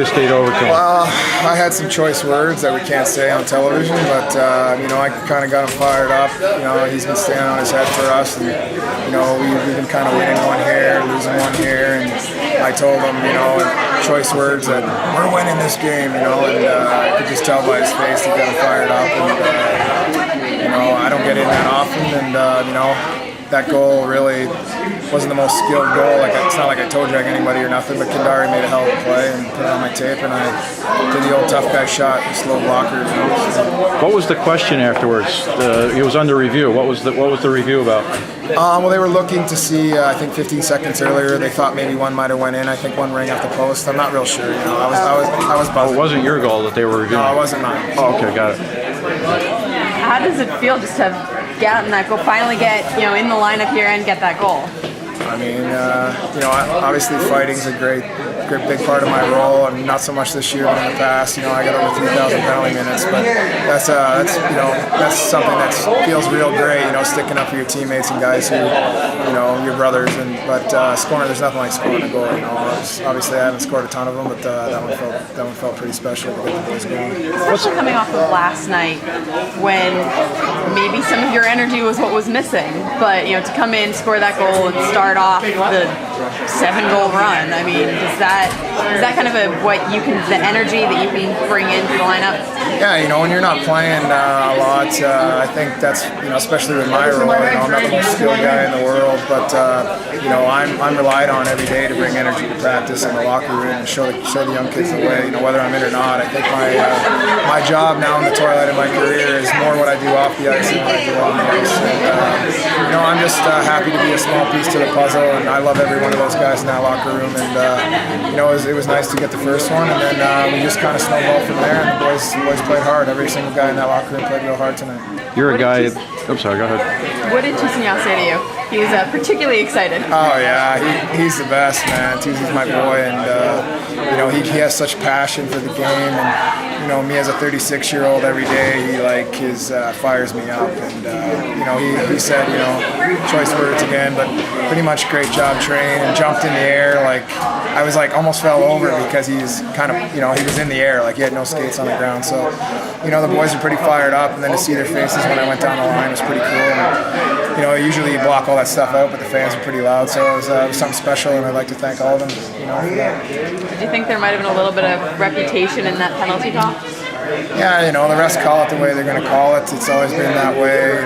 say over to him? Well, I had some choice words that we can't say on television, but I kind of got him fired up. He's been standing on his head for us, and we've been kind of winning one here, losing one here, and I told him, choice words that we're winning this game, and I could just tell by his face he got him fired up, and I don't get in that often, and that goal really wasn't the most skilled goal. It's not like I toe drag anybody or nothing, but Kandari made a hell of a play and put it on my tape, and I did the old tough guy shot, just low blocker. What was the question afterwards? It was under review. What was the review about? Well, they were looking to see. I think 15 seconds earlier, they thought maybe one might have went in. I think one rang off the post. I'm not real sure. I was buzzing. It wasn't your goal that they were reviewing. No, it wasn't mine. Oh, okay, got it. How does it feel just to get out in that goal, finally get in the lineup here and get that goal? I mean, obviously fighting's a great big part of my role. I mean, not so much this year, but in the past. I got over 3,000 penalty minutes, but that's something that feels real great. Sticking up for your teammates and guys who, your brothers. But scoring, there's nothing like scoring a goal. Obviously I haven't scored a ton of them, but that one felt pretty special to get the boys going. Especially coming off of last night, when maybe some of your energy was what was missing, but to come in, score that goal, and start off the 7-goal run. I mean, is that kind of the energy that you can bring into the lineup? Yeah, when you're not playing a lot, I think that's especially with my role. I'm not the most skilled guy in the world, but I'm relied on every day to bring energy to practice in the locker room and show the young kids the way. Whether I'm in or not, I think my job now in the twilight of my career is more what I do off the ice than what I do on the ice. And, I'm just happy to be a small piece to the puzzle, and I love every one of those guys in that locker room. And it was nice to get the first one, and then we just kind of snowballed from there. And the boys played hard. Every single guy in that locker room played real hard tonight. You're a guy. I'm sorry. Go ahead. What did Toussaint say to you? He was particularly excited. Oh yeah, he's the best, man. Toussaint's my boy, and he has such passion for the game, and me as a 36-year-old, every day he fires me up, and he said choice words again, but pretty much great job trained, and jumped in the air I was almost fell over because he's kind of he was in the air, he had no skates on the ground. So the boys are pretty fired up, and then to see their faces when I went down the line was pretty cool. And, usually you block all that stuff out, but the fans were pretty loud, so it was something special, and I'd like to thank all of them for that. Did you think there might have been a little bit of reputation in that penalty call? Yeah, the refs call it the way they're going to call it. It's always been that way.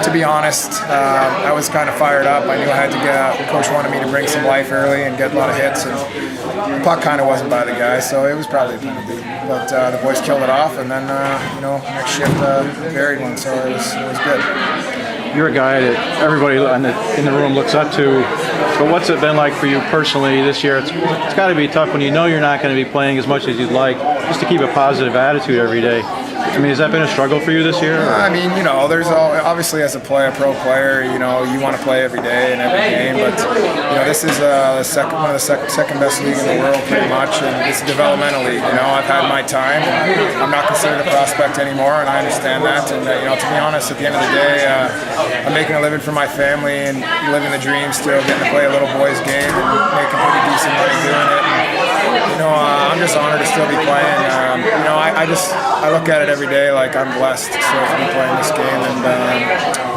To be honest, I was kind of fired up. I knew I had to get out. The coach wanted me to bring some life early and get a lot of hits, and the puck kind of wasn't by the guy, so it was probably a penalty. But the boys killed it off, and then next shift buried one, so it was good. You're a guy that everybody in the room looks up to, but what's it been like for you personally this year? It's got to be tough when you're not going to be playing as much as you'd like, just to keep a positive attitude every day. I mean, has that been a struggle for you this year? I mean, there's obviously as a pro player, you want to play every day and every game, but this is one of the second best league in the world pretty much, and it's a developmental league. I've had my time. I'm not considered a prospect anymore, and I understand that. And to be honest, at the end of the day, I'm making a living for my family and living the dream still, getting to play a little boys game and making pretty decent money doing it. And, I'm just honored to still be playing. I look at it every day like I'm blessed still to be playing this game, and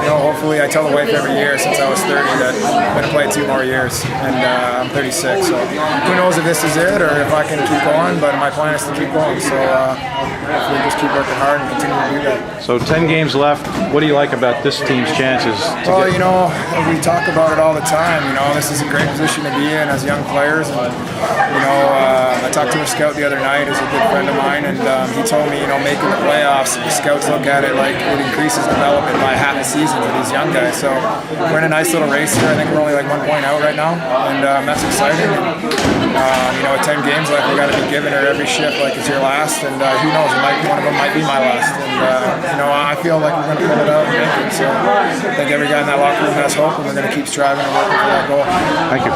hopefully I tell the wife every year since I was 30 that I'm going to play 2 more years, and I'm 36, so who knows if this is it or if I can keep going, but my plan is to keep going, so hopefully just keep working hard and continue to do that. So 10 games left. What do you like about this team's chances? We talk about it all the time. This is a great position to be in as young players, and I talked to a scout the other night, who's a good friend of mine, and he told me, making the playoffs, the scouts look at it like it increases development by half a season for these young guys. So we're in a nice little race here. I think we're only 1 point out right now, and that's exciting. And, with 10 games left, we got to be giving her every shift like it's your last, and who knows, one of them might be my last. And I feel like we're going to pull it out and make it. So I think every guy in that locker room has hope, and we're going to keep striving and working for that goal. Thank you.